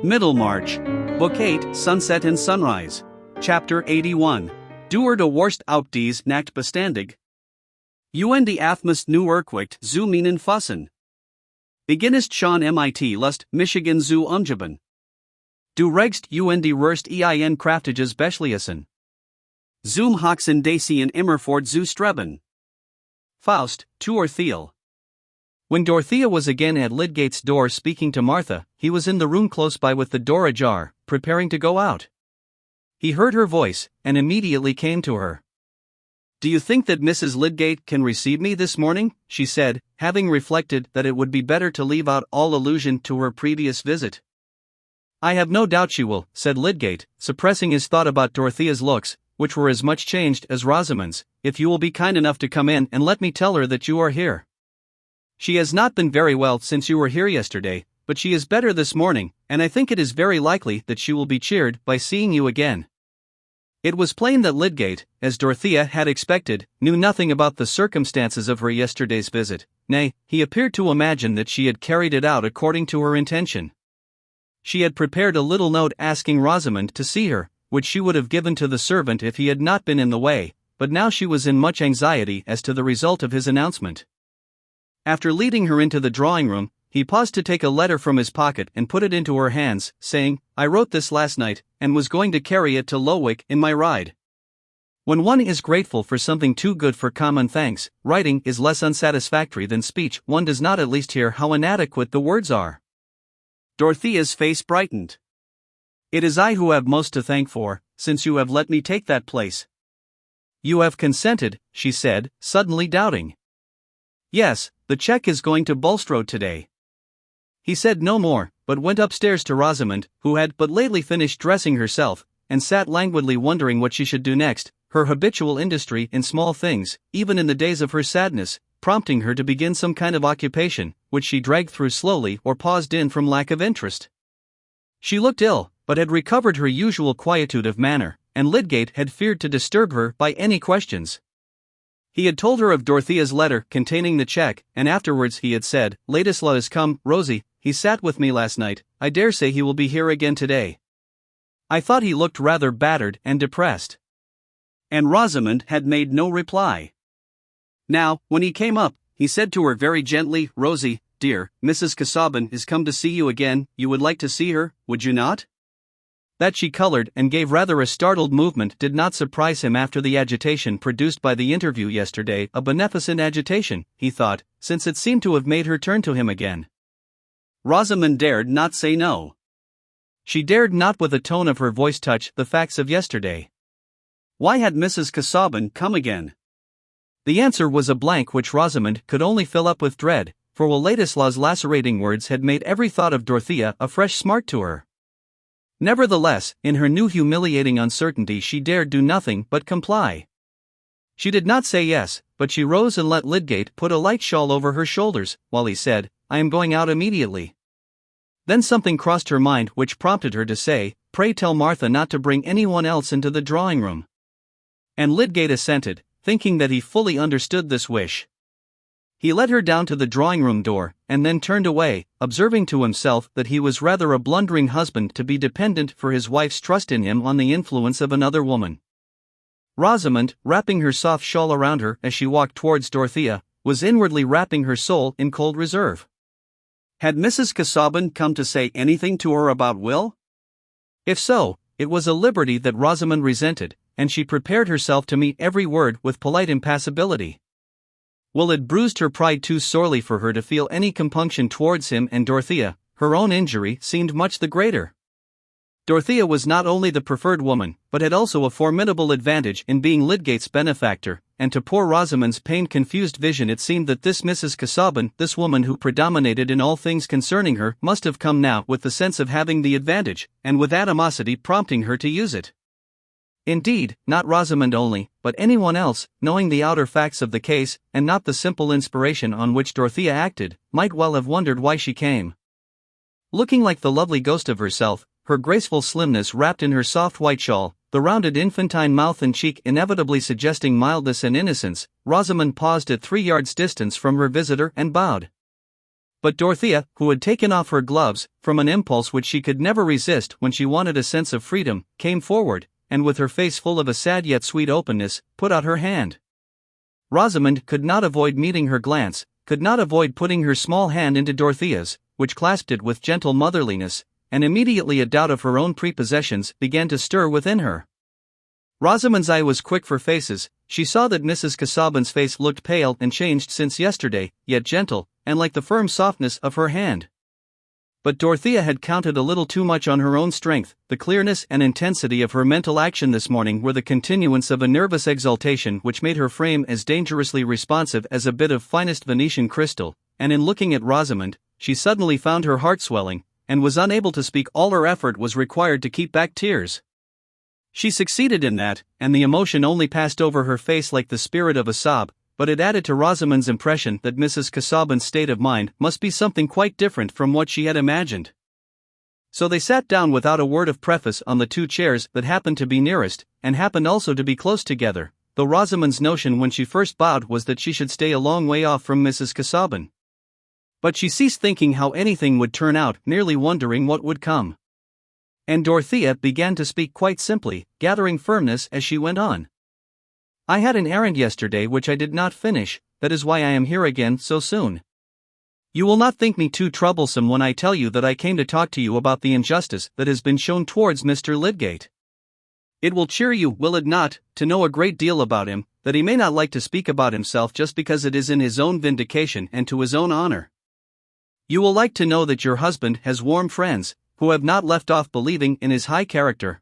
Middlemarch, Book 8, Sunset and Sunrise. Chapter 81. Door de worst out dies nacht bestandig. Die Athmos nu Urquicht zu minen Fussen. Beginnest schon mit Lust, Michigan zu umgeben. Du regst die Worst ein kraftiges Beschließen. Zum Hoxen Dacian Immerfort zu streben. Faust, to Orthiel. When Dorothea was again at Lydgate's door speaking to Martha, he was in the room close by with the door ajar, preparing to go out. He heard her voice, and immediately came to her. "Do you think that Mrs. Lydgate can receive me this morning?" she said, having reflected that it would be better to leave out all allusion to her previous visit. "I have no doubt she will," said Lydgate, suppressing his thought about Dorothea's looks, which were as much changed as Rosamond's, "if you will be kind enough to come in and let me tell her that you are here. She has not been very well since you were here yesterday, but she is better this morning, and I think it is very likely that she will be cheered by seeing you again." It was plain that Lydgate, as Dorothea had expected, knew nothing about the circumstances of her yesterday's visit. Nay, he appeared to imagine that she had carried it out according to her intention. She had prepared a little note asking Rosamond to see her, which she would have given to the servant if he had not been in the way, but now she was in much anxiety as to the result of his announcement. After leading her into the drawing-room, he paused to take a letter from his pocket and put it into her hands, saying, "I wrote this last night, and was going to carry it to Lowick in my ride." When one is grateful for something too good for common thanks, writing is less unsatisfactory than speech. One does not at least hear how inadequate the words are. Dorothea's face brightened. "It is I who have most to thank for, since you have let me take that place." "You have consented," she said, suddenly doubting. "Yes, the check is going to Bulstrode today." He said no more, but went upstairs to Rosamond, who had but lately finished dressing herself, and sat languidly wondering what she should do next, her habitual industry in small things, even in the days of her sadness, prompting her to begin some kind of occupation, which she dragged through slowly or paused in from lack of interest. She looked ill, but had recovered her usual quietude of manner, and Lydgate had feared to disturb her by any questions. He had told her of Dorothea's letter containing the check, and afterwards he had said, "Ladislaw is come, Rosie, he sat with me last night, I dare say he will be here again today. I thought he looked rather battered and depressed." And Rosamond had made no reply. Now, when he came up, he said to her very gently, "Rosie, dear, Mrs. Casaubon is come to see you again. You would like to see her, would you not?" That she colored and gave rather a startled movement did not surprise him after the agitation produced by the interview yesterday, a beneficent agitation, he thought, since it seemed to have made her turn to him again. Rosamond dared not say no. She dared not with a tone of her voice touch the facts of yesterday. Why had Mrs. Casaubon come again? The answer was a blank which Rosamond could only fill up with dread, for Ladislaw's lacerating words had made every thought of Dorothea a fresh smart to her. Nevertheless, in her new humiliating uncertainty she dared do nothing but comply. She did not say yes, but she rose and let Lydgate put a light shawl over her shoulders, while he said, "I am going out immediately." Then something crossed her mind which prompted her to say, "Pray tell Martha not to bring anyone else into the drawing-room." And Lydgate assented, thinking that he fully understood this wish. He led her down to the drawing-room door, and then turned away, observing to himself that he was rather a blundering husband to be dependent for his wife's trust in him on the influence of another woman. Rosamond, wrapping her soft shawl around her as she walked towards Dorothea, was inwardly wrapping her soul in cold reserve. Had Mrs. Casaubon come to say anything to her about Will? If so, it was a liberty that Rosamond resented, and she prepared herself to meet every word with polite impassibility. Will had bruised her pride too sorely for her to feel any compunction towards him, and Dorothea, her own injury seemed much the greater. Dorothea was not only the preferred woman, but had also a formidable advantage in being Lydgate's benefactor, and to poor Rosamond's pained confused vision it seemed that this Mrs. Casaubon, this woman who predominated in all things concerning her, must have come now with the sense of having the advantage, and with animosity prompting her to use it. Indeed, not Rosamond only, but anyone else, knowing the outer facts of the case, and not the simple inspiration on which Dorothea acted, might well have wondered why she came. Looking like the lovely ghost of herself, her graceful slimness wrapped in her soft white shawl, the rounded infantine mouth and cheek inevitably suggesting mildness and innocence, Rosamond paused at 3 yards' distance from her visitor and bowed. But Dorothea, who had taken off her gloves, from an impulse which she could never resist when she wanted a sense of freedom, came forward, and with her face full of a sad yet sweet openness, put out her hand. Rosamond could not avoid meeting her glance, could not avoid putting her small hand into Dorothea's, which clasped it with gentle motherliness, and immediately a doubt of her own prepossessions began to stir within her. Rosamond's eye was quick for faces. She saw that Mrs. Casaubon's face looked pale and changed since yesterday, yet gentle, and like the firm softness of her hand. But Dorothea had counted a little too much on her own strength. The clearness and intensity of her mental action this morning were the continuance of a nervous exaltation which made her frame as dangerously responsive as a bit of finest Venetian crystal, and in looking at Rosamond, she suddenly found her heart swelling, and was unable to speak. All her effort was required to keep back tears. She succeeded in that, and the emotion only passed over her face like the spirit of a sob, but it added to Rosamond's impression that Mrs. Casaubon's state of mind must be something quite different from what she had imagined. So they sat down without a word of preface on the two chairs that happened to be nearest, and happened also to be close together, though Rosamond's notion when she first bowed was that she should stay a long way off from Mrs. Casaubon. But she ceased thinking how anything would turn out, merely wondering what would come. And Dorothea began to speak quite simply, gathering firmness as she went on. "I had an errand yesterday which I did not finish, that is why I am here again so soon. You will not think me too troublesome when I tell you that I came to talk to you about the injustice that has been shown towards Mr. Lydgate. It will cheer you, will it not, to know a great deal about him, that he may not like to speak about himself just because it is in his own vindication and to his own honor. You will like to know that your husband has warm friends, who have not left off believing in his high character.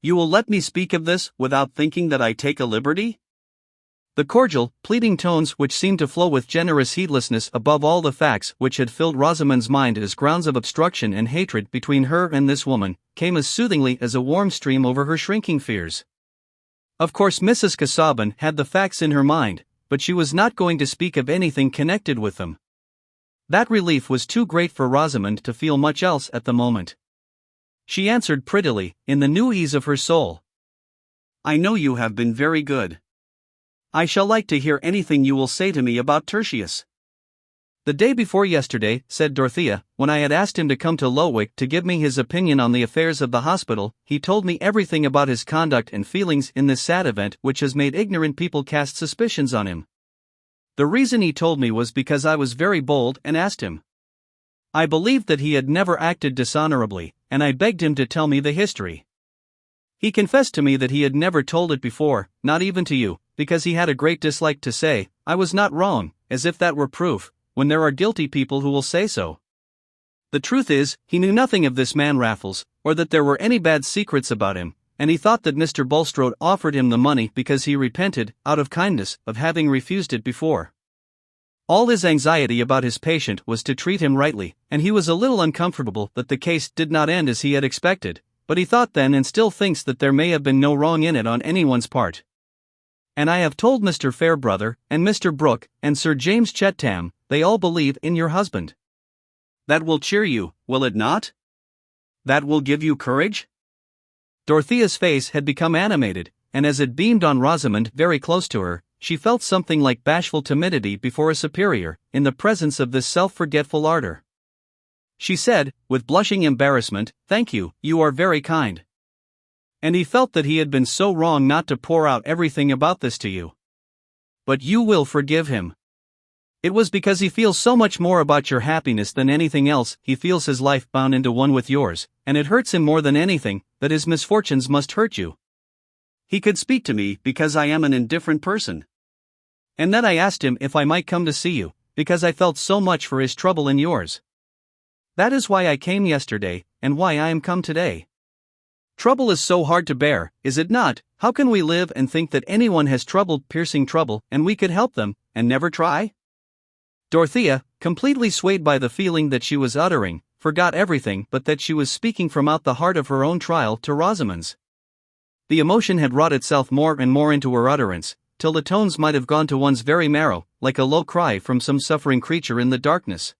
You will let me speak of this without thinking that I take a liberty?" The cordial, pleading tones which seemed to flow with generous heedlessness above all the facts which had filled Rosamond's mind as grounds of obstruction and hatred between her and this woman, came as soothingly as a warm stream over her shrinking fears. Of course Mrs. Casaubon had the facts in her mind, but she was not going to speak of anything connected with them. That relief was too great for Rosamond to feel much else at the moment. She answered prettily, in the new ease of her soul. "I know you have been very good. I shall like to hear anything you will say to me about Tertius." "The day before yesterday," said Dorothea, "when I had asked him to come to Lowick to give me his opinion on the affairs of the hospital, he told me everything about his conduct and feelings in this sad event which has made ignorant people cast suspicions on him. The reason he told me was because I was very bold and asked him. I believed that he had never acted dishonorably, and I begged him to tell me the history. He confessed to me that he had never told it before, not even to you, because he had a great dislike to say, 'I was not wrong,' as if that were proof, when there are guilty people who will say so. The truth is, he knew nothing of this man Raffles, or that there were any bad secrets about him, and he thought that Mr. Bulstrode offered him the money because he repented, out of kindness, of having refused it before. All his anxiety about his patient was to treat him rightly, and he was a little uncomfortable that the case did not end as he had expected, but he thought then and still thinks that there may have been no wrong in it on anyone's part. And I have told Mr. Fairbrother, and Mr. Brooke, and Sir James Chettam, they all believe in your husband. That will cheer you, will it not? That will give you courage?" Dorothea's face had become animated, and as it beamed on Rosamond very close to her, she felt something like bashful timidity before a superior, in the presence of this self-forgetful ardor. She said, with blushing embarrassment, "Thank you, you are very kind." And he felt that he had been so wrong not to pour out everything about this to you. "But you will forgive him. It was because he feels so much more about your happiness than anything else, he feels his life bound into one with yours, and it hurts him more than anything, that his misfortunes must hurt you. He could speak to me because I am an indifferent person. And then I asked him if I might come to see you, because I felt so much for his trouble and yours. That is why I came yesterday, and why I am come today. Trouble is so hard to bear, is it not? How can we live and think that anyone has trouble, piercing trouble, and we could help them, and never try?" Dorothea, completely swayed by the feeling that she was uttering, forgot everything but that she was speaking from out the heart of her own trial to Rosamond's. The emotion had wrought itself more and more into her utterance, till the tones might have gone to one's very marrow, like a low cry from some suffering creature in the darkness.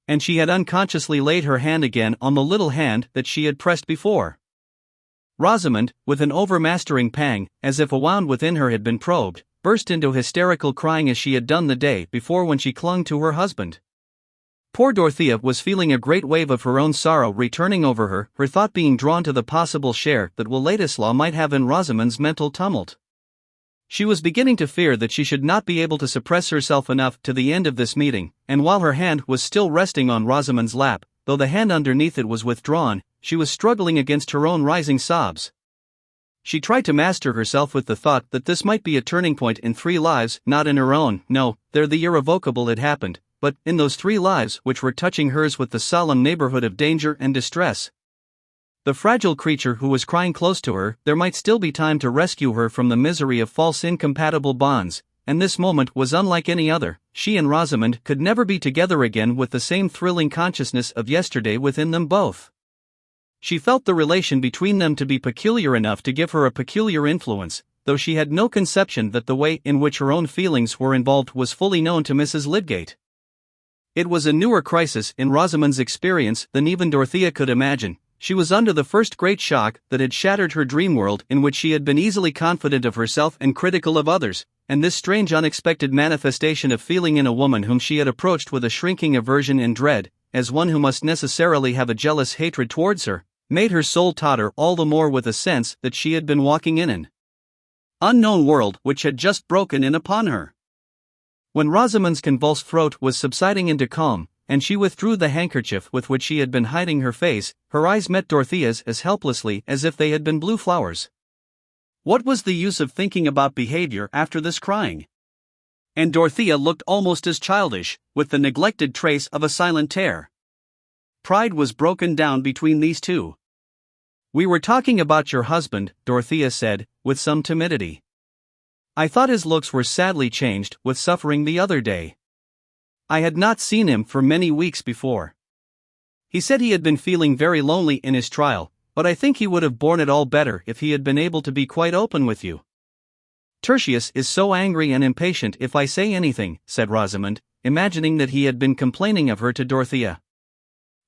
And she had unconsciously laid her hand again on the little hand that she had pressed before. Rosamond, with an overmastering pang, as if a wound within her had been probed, burst into hysterical crying as she had done the day before when she clung to her husband. Poor Dorothea was feeling a great wave of her own sorrow returning over her, her thought being drawn to the possible share that Ladislaw might have in Rosamond's mental tumult. She was beginning to fear that she should not be able to suppress herself enough to the end of this meeting, and while her hand was still resting on Rosamond's lap, though the hand underneath it was withdrawn, she was struggling against her own rising sobs. She tried to master herself with the thought that this might be a turning point in 3 lives, not in her own. No, there the irrevocable had happened, but in those 3 lives which were touching hers with the solemn neighborhood of danger and distress. The fragile creature who was crying close to her, there might still be time to rescue her from the misery of false incompatible bonds, and this moment was unlike any other. She and Rosamond could never be together again with the same thrilling consciousness of yesterday within them both. She felt the relation between them to be peculiar enough to give her a peculiar influence, though she had no conception that the way in which her own feelings were involved was fully known to Mrs. Lydgate. It was a newer crisis in Rosamond's experience than even Dorothea could imagine. She was under the first great shock that had shattered her dream world in which she had been easily confident of herself and critical of others, and this strange unexpected manifestation of feeling in a woman whom she had approached with a shrinking aversion and dread, as one who must necessarily have a jealous hatred towards her, made her soul totter all the more with a sense that she had been walking in an unknown world which had just broken in upon her. When Rosamond's convulsed throat was subsiding into calm, and she withdrew the handkerchief with which she had been hiding her face, her eyes met Dorothea's as helplessly as if they had been blue flowers. What was the use of thinking about behavior after this crying? And Dorothea looked almost as childish, with the neglected trace of a silent tear. Pride was broken down between these two. "We were talking about your husband," Dorothea said, with some timidity. "I thought his looks were sadly changed with suffering the other day. I had not seen him for many weeks before. He said he had been feeling very lonely in his trial, but I think he would have borne it all better if he had been able to be quite open with you." "Tertius is so angry and impatient if I say anything," said Rosamond, imagining that he had been complaining of her to Dorothea.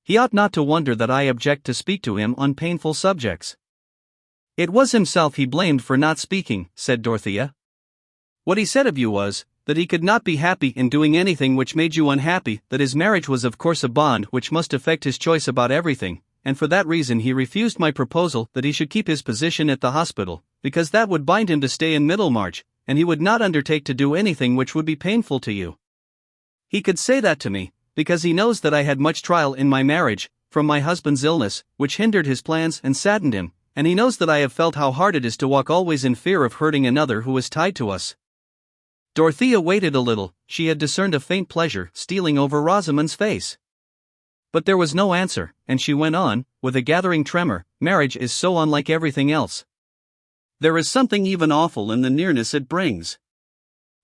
"He ought not to wonder that I object to speak to him on painful subjects." "It was himself he blamed for not speaking," said Dorothea. "What he said of you was, that he could not be happy in doing anything which made you unhappy, that his marriage was of course a bond which must affect his choice about everything, and for that reason he refused my proposal that he should keep his position at the hospital, because that would bind him to stay in Middlemarch, and he would not undertake to do anything which would be painful to you. He could say that to me, because he knows that I had much trial in my marriage, from my husband's illness, which hindered his plans and saddened him, and he knows that I have felt how hard it is to walk always in fear of hurting another who is tied to us." Dorothea waited a little. She had discerned a faint pleasure stealing over Rosamond's face. But there was no answer, and she went on, with a gathering tremor, "Marriage is so unlike everything else. There is something even awful in the nearness it brings.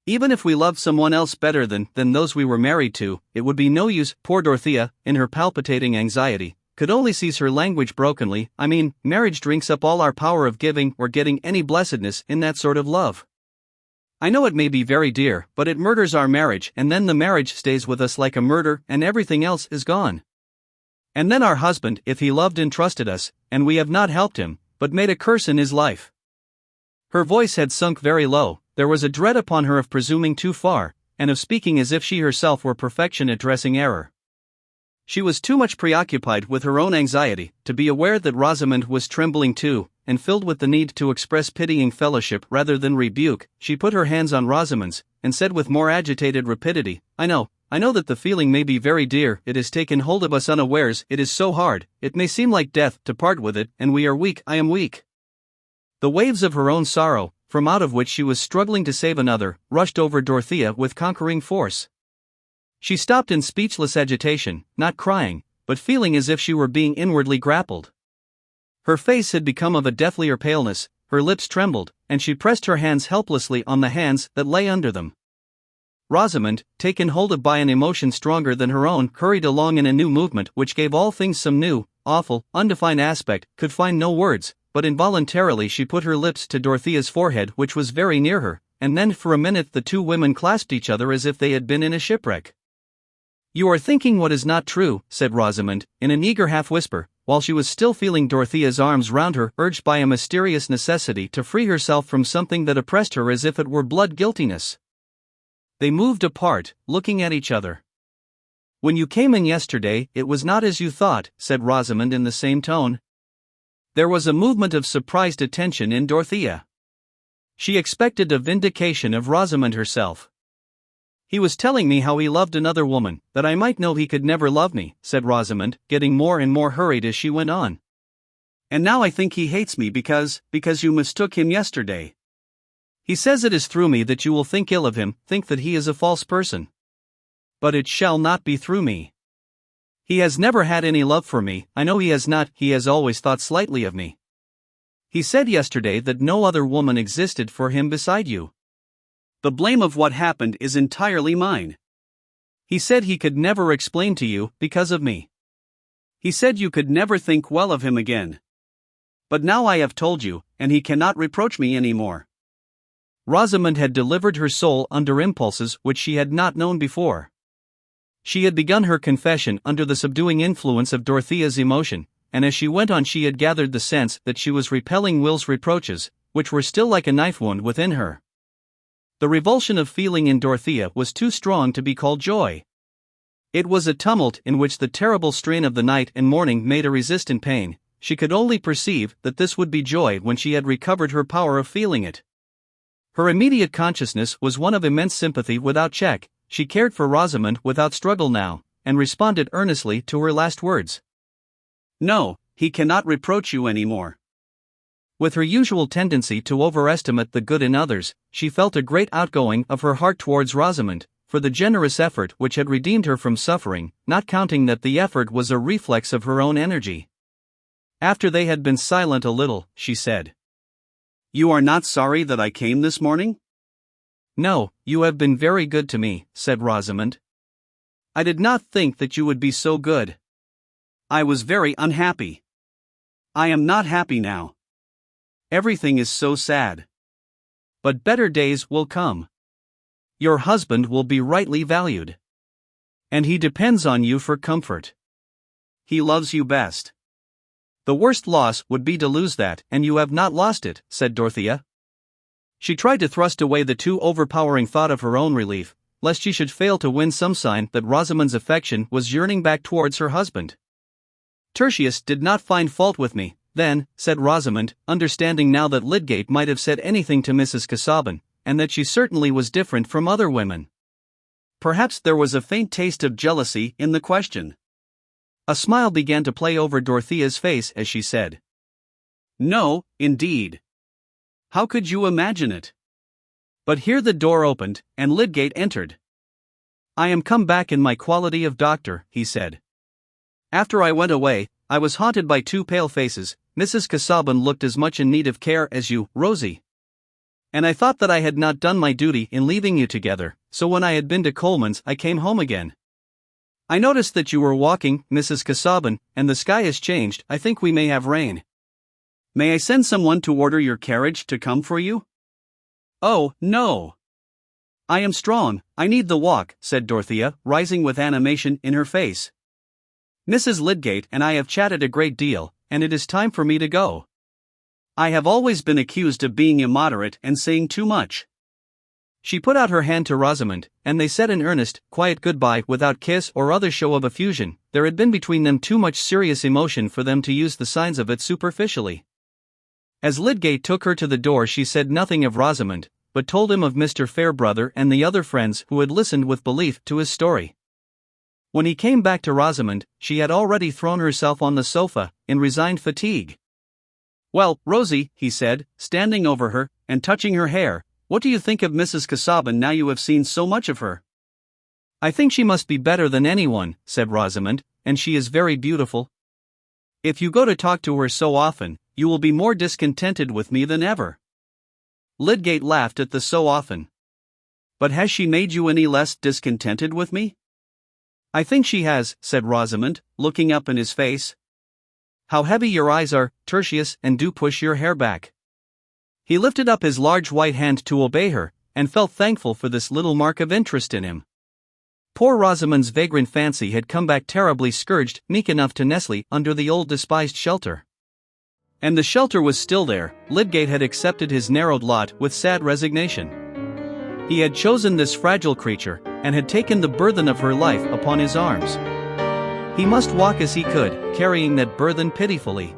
Even if we loved someone else better than those we were married to, it would be no use." Poor Dorothea, in her palpitating anxiety, could only seize her language brokenly. "I mean, marriage drinks up all our power of giving or getting any blessedness in that sort of love. I know it may be very dear, but it murders our marriage, and then the marriage stays with us like a murder, and everything else is gone. And then our husband, if he loved and trusted us, and we have not helped him, but made a curse in his life." Her voice had sunk very low. There was a dread upon her of presuming too far, and of speaking as if she herself were perfection addressing error. She was too much preoccupied with her own anxiety to be aware that Rosamond was trembling too, and filled with the need to express pitying fellowship rather than rebuke, she put her hands on Rosamond's, and said with more agitated rapidity, I know that the feeling may be very dear, it has taken hold of us unawares, it is so hard, it may seem like death to part with it, and we are weak, I am weak." The waves of her own sorrow, from out of which she was struggling to save another, rushed over Dorothea with conquering force. She stopped in speechless agitation, not crying, but feeling as if she were being inwardly grappled. Her face had become of a deathlier paleness, her lips trembled, and she pressed her hands helplessly on the hands that lay under them. Rosamond, taken hold of by an emotion stronger than her own, hurried along in a new movement which gave all things some new, awful, undefined aspect, could find no words, but involuntarily she put her lips to Dorothea's forehead, which was very near her, and then for a minute the two women clasped each other as if they had been in a shipwreck. "You are thinking what is not true," said Rosamond, in an eager half-whisper, while she was still feeling Dorothea's arms round her, urged by a mysterious necessity to free herself from something that oppressed her as if it were blood guiltiness. They moved apart, looking at each other. When you came in yesterday, it was not as you thought, said Rosamond in the same tone. There was a movement of surprised attention in Dorothea. She expected a vindication of Rosamond herself. He was telling me how he loved another woman, that I might know he could never love me, said Rosamond, getting more and more hurried as she went on. And now I think he hates me because you mistook him yesterday. He says it is through me that you will think ill of him, think that he is a false person. But it shall not be through me. He has never had any love for me, I know he has not, he has always thought slightly of me. He said yesterday that no other woman existed for him beside you. The blame of what happened is entirely mine. He said he could never explain to you, because of me. He said you could never think well of him again. But now I have told you, and he cannot reproach me any more. Rosamond had delivered her soul under impulses which she had not known before. She had begun her confession under the subduing influence of Dorothea's emotion, and as she went on she had gathered the sense that she was repelling Will's reproaches, which were still like a knife wound within her. The revulsion of feeling in Dorothea was too strong to be called joy. It was a tumult in which the terrible strain of the night and morning made a resistant pain. She could only perceive that this would be joy when she had recovered her power of feeling it. Her immediate consciousness was one of immense sympathy without check. She cared for Rosamond without struggle now, and responded earnestly to her last words. No, he cannot reproach you any more. With her usual tendency to overestimate the good in others, she felt a great outgoing of her heart towards Rosamond, for the generous effort which had redeemed her from suffering, not counting that the effort was a reflex of her own energy. After they had been silent a little, she said, You are not sorry that I came this morning? No, you have been very good to me, said Rosamond. I did not think that you would be so good. I was very unhappy. I am not happy now. Everything is so sad. But better days will come. Your husband will be rightly valued. And he depends on you for comfort. He loves you best. The worst loss would be to lose that, and you have not lost it, said Dorothea. She tried to thrust away the too overpowering thought of her own relief, lest she should fail to win some sign that Rosamond's affection was yearning back towards her husband. Tertius did not find fault with me, then, said Rosamond, understanding now that Lydgate might have said anything to Mrs. Casaubon, and that she certainly was different from other women. Perhaps there was a faint taste of jealousy in the question. A smile began to play over Dorothea's face as she said, No, indeed. How could you imagine it? But here the door opened, and Lydgate entered. I am come back in my quality of doctor, he said. After I went away, I was haunted by two pale faces. Mrs. Casaubon looked as much in need of care as you, Rosie. And I thought that I had not done my duty in leaving you together, so when I had been to Coleman's I came home again. I noticed that you were walking, Mrs. Casaubon, and the sky has changed. I think we may have rain. May I send someone to order your carriage to come for you? Oh, no. I am strong, I need the walk, said Dorothea, rising with animation in her face. Mrs. Lydgate and I have chatted a great deal, and it is time for me to go. I have always been accused of being immoderate and saying too much. She put out her hand to Rosamond, and they said an earnest, quiet goodbye without kiss or other show of effusion. There had been between them too much serious emotion for them to use the signs of it superficially. As Lydgate took her to the door she said nothing of Rosamond, but told him of Mr. Fairbrother and the other friends who had listened with belief to his story. When he came back to Rosamond, she had already thrown herself on the sofa, in resigned fatigue. Well, Rosie, he said, standing over her, and touching her hair, what do you think of Mrs. Casaubon now you have seen so much of her? I think she must be better than anyone, said Rosamond, and she is very beautiful. If you go to talk to her so often, you will be more discontented with me than ever. Lydgate laughed at the so often. But has she made you any less discontented with me? I think she has, said Rosamond, looking up in his face. How heavy your eyes are, Tertius, and do push your hair back. He lifted up his large white hand to obey her, and felt thankful for this little mark of interest in him. Poor Rosamond's vagrant fancy had come back terribly scourged, meek enough to nestle under the old despised shelter. And the shelter was still there. Lydgate had accepted his narrowed lot with sad resignation. He had chosen this fragile creature, and had taken the burthen of her life upon his arms. He must walk as he could, carrying that burthen pitifully.